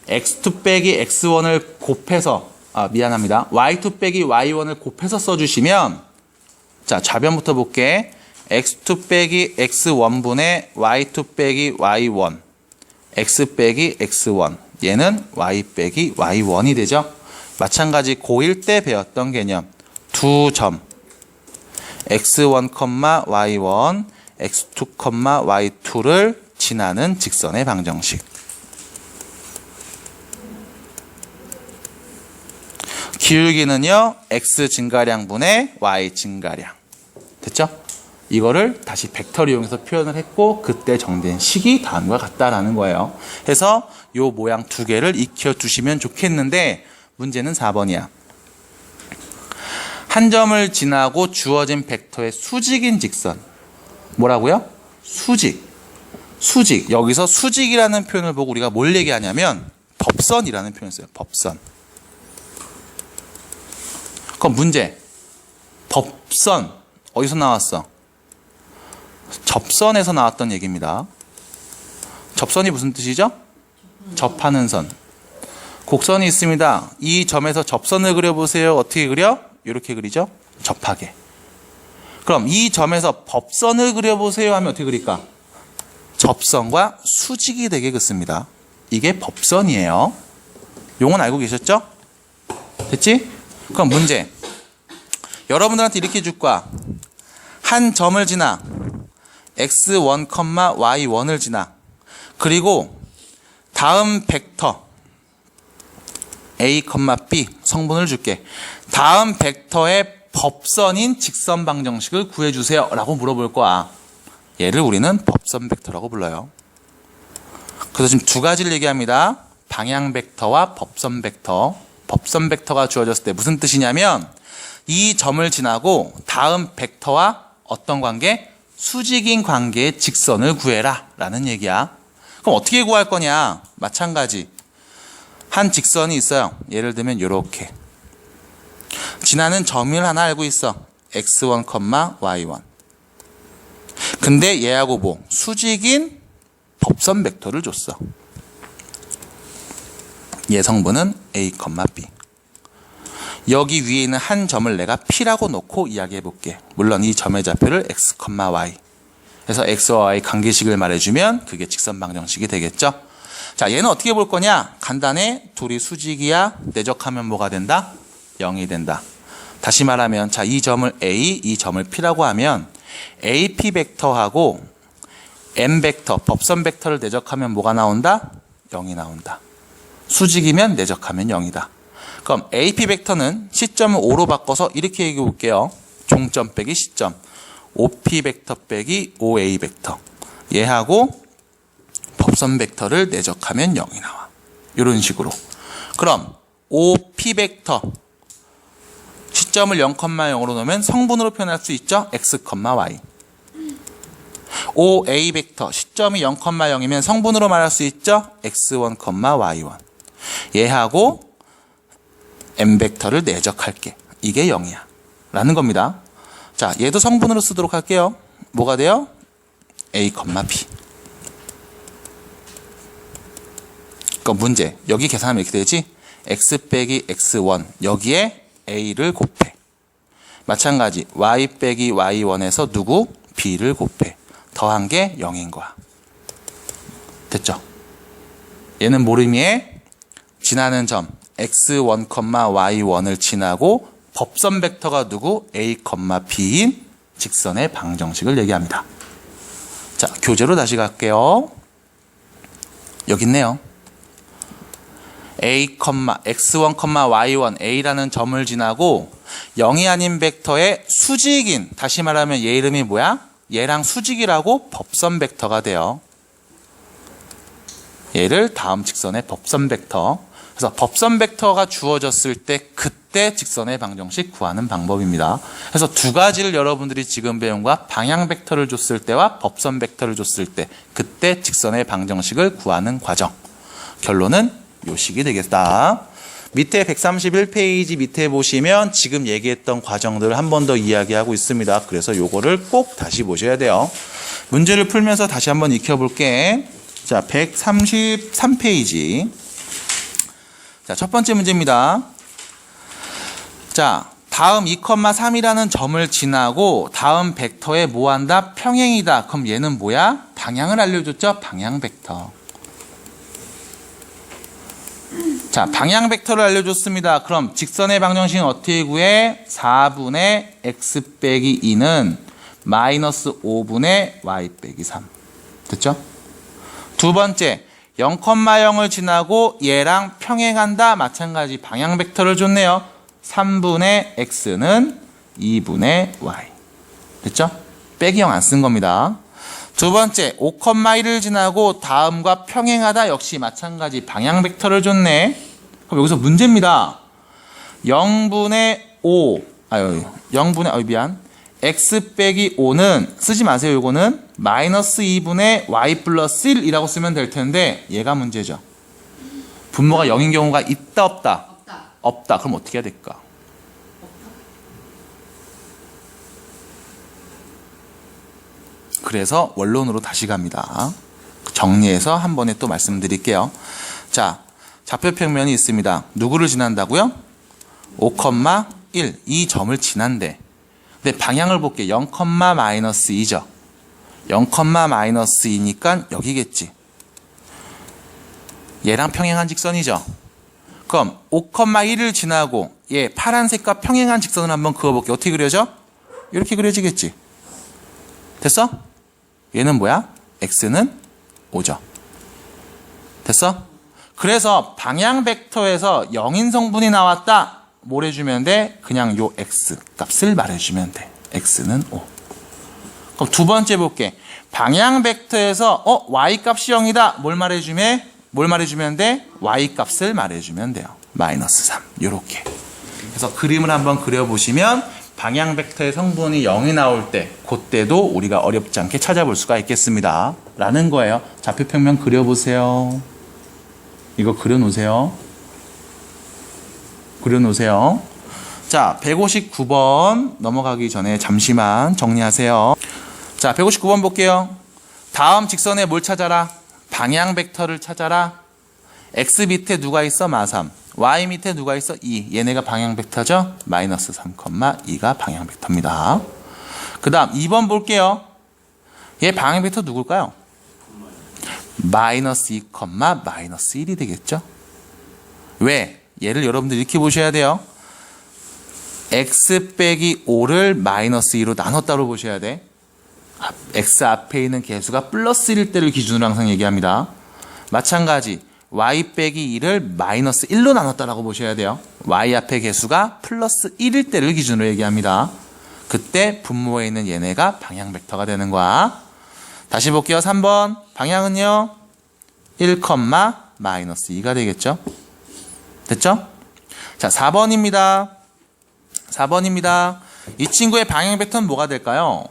x2 빼기 x1을 곱해서 미안합니다. y2 빼기 y1을 곱해서 써주시면 자 좌변부터 볼게. x2 빼기 x1분의 y2 빼기 y1 x 빼기 x1 얘는 y 빼기 y1이 되죠. 마찬가지 고1 때 배웠던 개념 두 점 x1, y1 x2, y2를 지나는 직선의 방정식. 기울기는요 x 증가량분의 y 증가량. 됐죠? 이거를 다시 벡터를 이용해서 표현을 했고 그때 정된 식이 다음과 같다라는 거예요. 그래서 요 모양 두 개를 익혀두시면 좋겠는데 문제는 4번이야. 한 점을 지나고 주어진 벡터의 수직인 직선. 뭐라고요? 수직. 수직. 여기서 수직이라는 표현을 보고 우리가 뭘 얘기하냐면 법선이라는 표현을 써요. 법선. 그럼 문제. 법선. 어디서 나왔어? 접선에서 나왔던 얘기입니다. 접선이 무슨 뜻이죠? 접하는 선. 곡선이 있습니다. 이 점에서 접선을 그려보세요. 어떻게 그려? 이렇게 그리죠? 접하게. 그럼 이 점에서 법선을 그려보세요 하면 어떻게 그릴까? 접선과 수직이 되게 긋습니다. 이게 법선이에요. 용어는 알고 계셨죠? 됐지? 그럼 문제. 여러분들한테 이렇게 줄 거야. 한 점을 지나 x1, y1을 지나 그리고 다음 벡터 a, b 성분을 줄게. 다음 벡터의 법선인 직선 방정식을 구해주세요 라고 물어볼 거야. 얘를 우리는 법선 벡터라고 불러요. 그래서 지금 두 가지를 얘기합니다. 방향 벡터와 법선 벡터. 법선 벡터가 주어졌을 때 무슨 뜻이냐면 이 점을 지나고 다음 벡터와 어떤 관계? 수직인 관계의 직선을 구해라 라는 얘기야. 그럼 어떻게 구할 거냐? 마찬가지. 한 직선이 있어요. 예를 들면 이렇게. 지나는 점을 하나 알고 있어. x1, y1. 근데 얘하고 뭐? 수직인 법선 벡터를 줬어. 얘 성분은 a, b. 여기 위에 있는 한 점을 내가 P라고 놓고 이야기해 볼게. 물론 이 점의 좌표를 x, y. 그래서 x와 y 관계식을 말해주면 그게 직선 방정식이 되겠죠. 자, 얘는 어떻게 볼 거냐? 간단해. 둘이 수직이야. 내적하면 뭐가 된다? 0이 된다. 다시 말하면 자, 이 점을 A, 이 점을 P라고 하면 AP 벡터하고 M 벡터, 법선 벡터를 내적하면 뭐가 나온다? 0이 나온다. 수직이면 내적하면 0이다. 그럼 AP 벡터는 시점을 5로 바꿔서 이렇게 얘기해 볼게요. 종점 빼기 시점. OP 벡터 빼기 OA 벡터. 얘하고 법선 벡터를 내적하면 0이 나와. 이런 식으로. 그럼 OP 벡터 시점을 0,0으로 놓으면 성분으로 표현할 수 있죠. x, y. OA 벡터 시점이 0,0이면 성분으로 말할 수 있죠. x1, y1. 얘하고 m 벡터를 내적할게. 이게 0이야. 라는 겁니다. 자, 얘도 성분으로 쓰도록 할게요. 뭐가 돼요? a, p. 그럼 문제. 여기 계산하면 이렇게 되지. x 빼기 x1. 여기에 a를 곱해. 마찬가지 y 빼기 y1에서 누구? b를 곱해. 더한 게 0인 거야. 됐죠? 얘는 뭘 의미해? 지나는 점 x1, y1을 지나고 법선 벡터가 누구? a, b인 직선의 방정식을 얘기합니다. 자, 교재로 다시 갈게요. 여기 있네요. a, x1, y1, a라는 점을 지나고 0이 아닌 벡터의 수직인, 다시 말하면 얘 이름이 뭐야? 얘랑 수직이라고 법선 벡터가 돼요. 얘를 다음 직선의 법선 벡터. 그래서 법선 벡터가 주어졌을 때 그때 직선의 방정식 구하는 방법입니다. 그래서 두 가지를 여러분들이 지금 배운 거와 방향 벡터를 줬을 때와 법선 벡터를 줬을 때 그때 직선의 방정식을 구하는 과정. 결론은 요 식이 되겠다. 밑에 131페이지 밑에 보시면 지금 얘기했던 과정들을 한 번 더 이야기하고 있습니다. 그래서 요거를 꼭 다시 보셔야 돼요. 문제를 풀면서 다시 한번 익혀볼게. 자, 133페이지. 자, 첫 번째 문제입니다. 자, 다음 2,3이라는 점을 지나고 다음 벡터에 뭐 한다? 평행이다. 그럼 얘는 뭐야? 방향을 알려줬죠? 방향 벡터. 자, 방향 벡터를 알려줬습니다. 그럼 직선의 방정식은 어떻게 구해? 4분의 x 빼기 2는 마이너스 5분의 y 빼기 3. 됐죠? 두 번째, 0,0을 지나고 얘랑 평행한다. 마찬가지 방향 벡터를 줬네요. 3분의 x는 2분의 y. 됐죠? 빼기 0 안 쓴 겁니다. 두 번째, 5,1을 지나고 다음과 평행하다. 역시 마찬가지 방향 벡터를 줬네. 그럼 여기서 문제입니다. 0분의 5, 미안. x 빼기 5는 쓰지 마세요. 요거는 마이너스 2분의 y 플러스 1이라고 쓰면 될 텐데 얘가 문제죠. 분모가 0인 경우가 있다 없다? 없다. 그럼 어떻게 해야 될까? 그래서 원론으로 다시 갑니다. 정리해서 한 번에 또 말씀드릴게요. 자, 좌표평면이 있습니다. 누구를 지난다고요? 5,1. 이 점을 지난대. 근데 방향을 볼게. 0,-2죠. 0,-2니까 여기겠지. 얘랑 평행한 직선이죠. 그럼 5,1을 지나고 얘 파란색과 평행한 직선을 한번 그어볼게요. 어떻게 그려져? 이렇게 그려지겠지. 됐어? 얘는 뭐야? x는 5죠. 됐어? 그래서 방향 벡터에서 0인 성분이 나왔다. 뭘 해주면 돼? 그냥 요 x 값을 말해주면 돼. x는 5. 그럼 두 번째 볼게. 방향 벡터에서 y 값이 0이다. 뭘 말해주면 돼? y 값을 말해주면 돼요. 마이너스 3. 요렇게. 그래서 그림을 한번 그려보시면 방향 벡터의 성분이 0이 나올 때 그때도 우리가 어렵지 않게 찾아볼 수가 있겠습니다. 라는 거예요. 좌표평면 그려보세요. 이거 그려놓으세요. 자, 159번 넘어가기 전에 잠시만 정리하세요. 자, 159번 볼게요. 다음 직선에 뭘 찾아라? 방향 벡터를 찾아라. x 밑에 누가 있어? 마3. y 밑에 누가 있어? 2. 얘네가 방향 벡터죠? 마이너스 3,2가 방향 벡터입니다. 그 다음 2번 볼게요. 얘 방향 벡터 누굴까요? 마이너스 2, 마이너스 1이 되겠죠? 왜? 얘를 여러분들 이렇게 보셔야 돼요. x 빼기 5를 마이너스 2로 나눴다로 보셔야 돼. x 앞에 있는 개수가 플러스 1일 때를 기준으로 항상 얘기합니다. 마찬가지 y 빼기 2를 마이너스 1로 나눴다라고 보셔야 돼요. y 앞에 개수가 플러스 1일 때를 기준으로 얘기합니다. 그때 분모에 있는 얘네가 방향 벡터가 되는 거야. 다시 볼게요. 3번 방향은요 1, 마이너스 2가 되겠죠. 됐죠? 자, 4번입니다. 이 친구의 방향 벡터는 뭐가 될까요?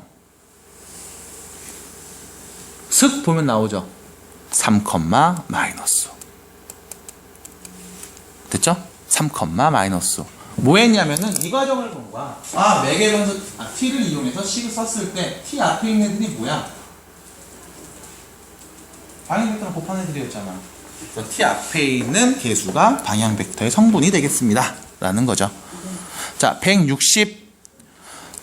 슥 보면 나오죠. 3, 마이너스. 됐죠? 3, 마이너스. 뭐 했냐면은 이 과정을 본 거야. 매개 변수 t를 이용해서 식을 썼을 때 t 앞에 있는 애들이 뭐야? 방향 벡터랑 곱한 애들이었잖아. 그래서 t 앞에 있는 개수가 방향 벡터의 성분이 되겠습니다. 라는 거죠. 자, 160.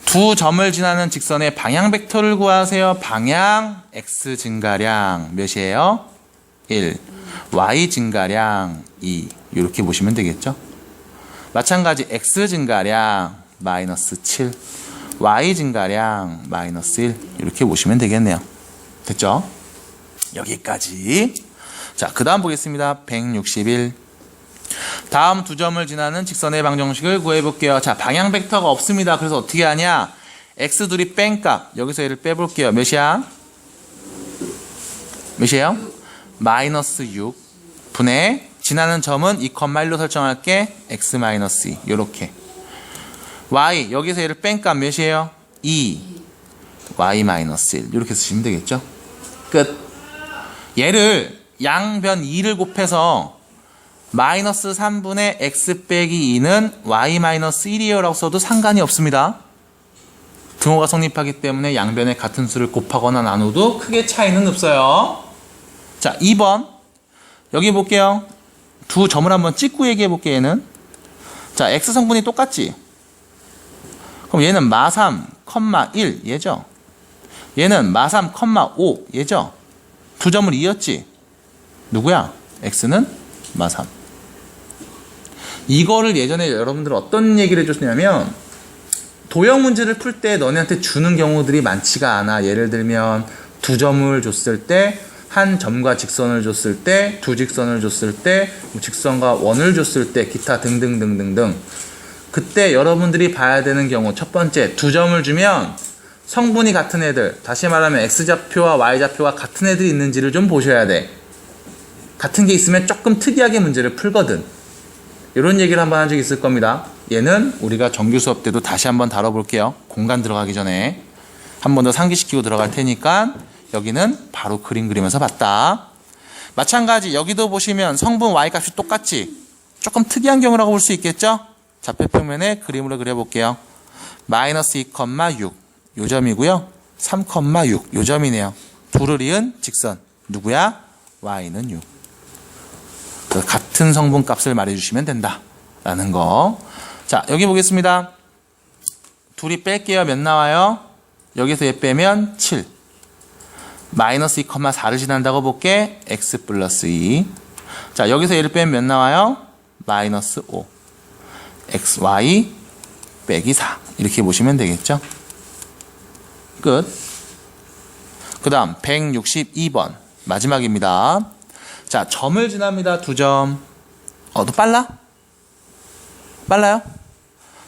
두 점을 지나는 직선의 방향 벡터를 구하세요. 방향 x 증가량 몇이에요? 1. y 증가량 2. 이렇게 보시면 되겠죠. 마찬가지 x 증가량 마이너스 7. y 증가량 마이너스 1. 이렇게 보시면 되겠네요. 됐죠? 여기까지. 자, 그 다음 보겠습니다. 161. 다음 두 점을 지나는 직선의 방정식을 구해볼게요. 자, 방향 벡터가 없습니다. 그래서 어떻게 하냐? x 둘이 뺀 값. 여기서 얘를 빼볼게요. 몇이야? 몇이에요? 마이너스 6 분의 지나는 점은 2,1로 설정할게. x 마이너스 2. 요렇게. y 여기서 얘를 뺀 값 몇이에요? 2 y 마이너스 1. 이렇게 쓰시면 되겠죠? 끝. 얘를 양변 2를 곱해서 마이너스 3분의 x 빼기 2는 y 마이너스 1이에요 라고 써도 상관이 없습니다. 등호가 성립하기 때문에 양변에 같은 수를 곱하거나 나눠도 크게 차이는 없어요. 자, 2번 여기 볼게요. 두 점을 한번 찍고 얘기해 볼게요. 얘는 자, x 성분이 똑같지? 그럼 얘는 마3, 1 얘죠? 얘는 마3, 5 얘죠? 두 점을 이었지? 누구야? x는 마3. 이거를 예전에 여러분들 어떤 얘기를 해줬냐면 도형 문제를 풀 때 너네한테 주는 경우들이 많지가 않아. 예를 들면 두 점을 줬을 때 한 점과 직선을 줬을 때 두 직선을 줬을 때 직선과 원을 줬을 때 기타 등등등등등 그때 여러분들이 봐야 되는 경우 첫 번째, 2점을 주면 성분이 같은 애들, 다시 말하면 X좌표와 Y좌표가 같은 애들이 있는지를 좀 보셔야 돼. 같은 게 있으면 조금 특이하게 문제를 풀거든. 이런 얘기를 한번 한 적이 있을 겁니다. 얘는 우리가 정규 수업 때도 다시 한번 다뤄볼게요. 공간 들어가기 전에 한 번 더 상기시키고 들어갈 테니까 여기는 바로 그림 그리면서 봤다. 마찬가지 여기도 보시면 성분 Y값이 똑같지? 조금 특이한 경우라고 볼 수 있겠죠? 좌표평면에 그림으로 그려볼게요. 마이너스 2,6 요 점이고요. 3,6 요 점이네요. 둘을 이은 직선 누구야? Y는 6. 같은 성분 값을 말해주시면 된다 라는 거. 자, 여기 보겠습니다. 둘이 뺄게요. 몇 나와요? 여기서 얘 빼면 7. 마이너스 2,4를 지난다고 볼게. x 플러스 2. 자, 여기서 얘를 빼면 몇 나와요? 마이너스 5. xy 빼기 4. 이렇게 보시면 되겠죠? 끝. 그 다음 162번 마지막입니다. 자, 점을 지납니다. 2점. 너 빨라? 빨라요?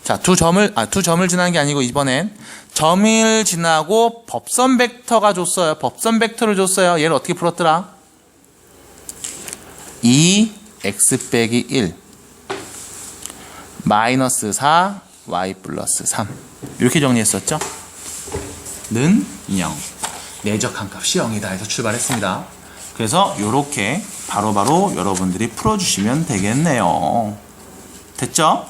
자, 두 점을 지나는 게 아니고 이번엔 점을 지나고 법선 벡터가 줬어요. 법선 벡터를 줬어요. 얘를 어떻게 풀었더라? 2x 빼기 1 마이너스 4 y 플러스 3 이렇게 정리했었죠? 는 0. 내적한 값이 0이다 해서 출발했습니다. 그래서 이렇게 바로바로 여러분들이 풀어주시면 되겠네요. 됐죠?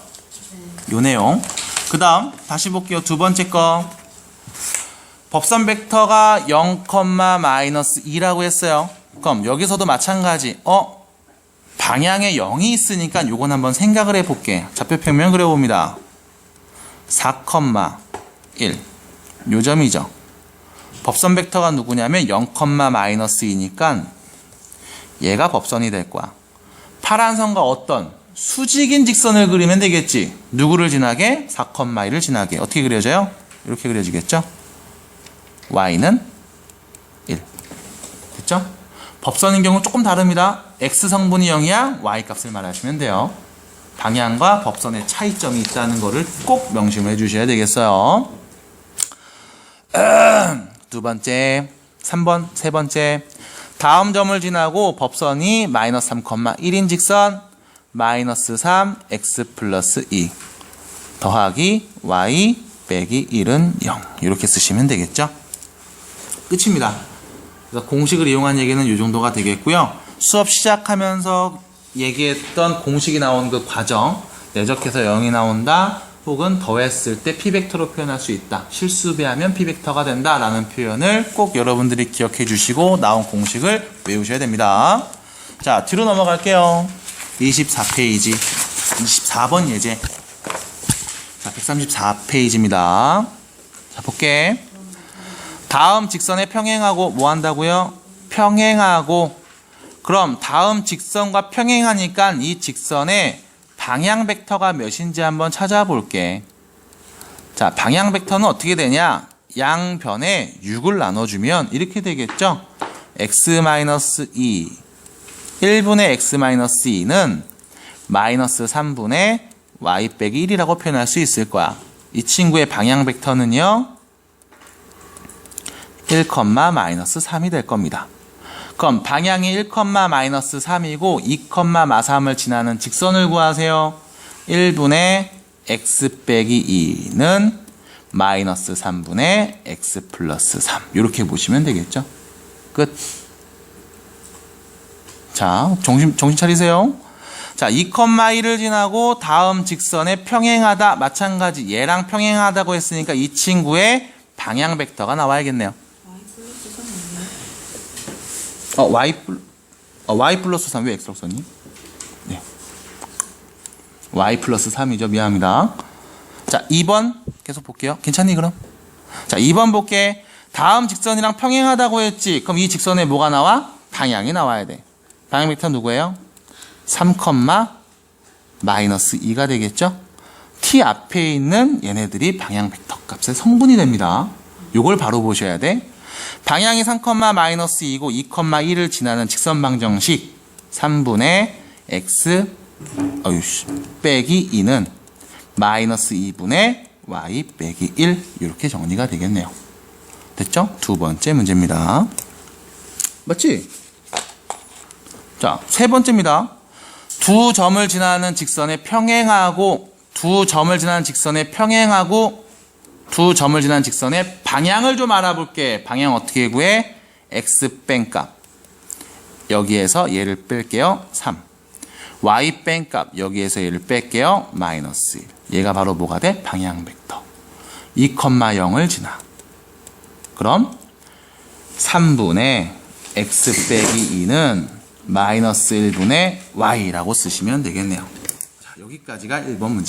요 내용. 그 다음 다시 볼게요. 두 번째 거. 법선 벡터가 0,-2라고 했어요. 그럼 여기서도 마찬가지. 방향에 0이 있으니까 요건 한번 생각을 해볼게. 좌표평면 그려봅니다. 4,1 요 점이죠. 법선 벡터가 누구냐면 0,-2니까 얘가 법선이 될 거야. 파란 선과 어떤 수직인 직선을 그리면 되겠지. 누구를 지나게? 4,1을 지나게. 어떻게 그려져요? 이렇게 그려지겠죠? y는 1. 됐죠? 법선인 경우 조금 다릅니다. x 성분이 0이야 y 값을 말하시면 돼요. 방향과 법선의 차이점이 있다는 것을 꼭 명심해 주셔야 되겠어요. 두 번째, 3번, 세 번째. 다음 점을 지나고 법선이 마이너스 3,1인 직선 마이너스 3 x 플러스 2 더하기 y 빼기 1은 0 이렇게 쓰시면 되겠죠. 끝입니다. 그래서 공식을 이용한 얘기는 이 정도가 되겠고요. 수업 시작하면서 얘기했던 공식이 나온 그 과정, 내적해서 0이 나온다 혹은 더했을 때 p벡터로 표현할 수 있다, 실수배하면 p벡터가 된다 라는 표현을 꼭 여러분들이 기억해 주시고 나온 공식을 외우셔야 됩니다. 자, 뒤로 넘어갈게요. 24페이지 24번 예제. 자, 134페이지입니다. 자, 볼게. 다음 직선에 평행하고 뭐 한다고요? 평행하고. 그럼 다음 직선과 평행하니까 이 직선의 방향 벡터가 몇인지 한번 찾아볼게. 자, 방향 벡터는 어떻게 되냐? 양변에 6을 나눠주면 이렇게 되겠죠? x-2 1분의 x-2는 마이너스 3분의 y 빼기 1이라고 표현할 수 있을 거야. 이 친구의 방향 벡터는요 1,-3이 될 겁니다. 그럼 방향이 1,-3이고 2,-3을 지나는 직선을 구하세요. 1분의 x 빼기 2는 마이너스 3분의 x 플러스 3 이렇게 보시면 되겠죠. 끝. 자, 정신 차리세요. 자, 2,1을 지나고 다음 직선에 평행하다. 마찬가지 얘랑 평행하다고 했으니까 이 친구의 방향 벡터가 나와야겠네요. y 플러스 3 왜 x라고 썼니? 네. y 플러스 3이죠. 미안합니다. 자, 2번 계속 볼게요. 괜찮니 그럼? 자, 2번 볼게. 다음 직선이랑 평행하다고 했지. 그럼 이 직선에 뭐가 나와? 방향이 나와야 돼. 방향 벡터 누구예요? 3,-2가 되겠죠? t 앞에 있는 얘네들이 방향 벡터 값의 성분이 됩니다. 요걸 바로 보셔야 돼. 방향이 3,-2이고 2,1을 지나는 직선 방정식 3분의 x 빼기 2는 마이너스 2분의 y 빼기 1 이렇게 정리가 되겠네요. 됐죠? 두 번째 문제입니다. 맞지? 자, 세 번째입니다. 두 점을 지나는 직선에 평행하고 두 점을 지나는 직선의 방향을 좀 알아볼게. 방향 어떻게 구해? x 뺀값. 여기에서 얘를 뺄게요. 3. y 뺀값. 여기에서 얘를 뺄게요. 마이너스 1. 얘가 바로 뭐가 돼? 방향 벡터. 2,0을 지나. 그럼 3분의 x 빼기 2는 마이너스 1분의 y라고 쓰시면 되겠네요. 자, 여기까지가 1번 문제가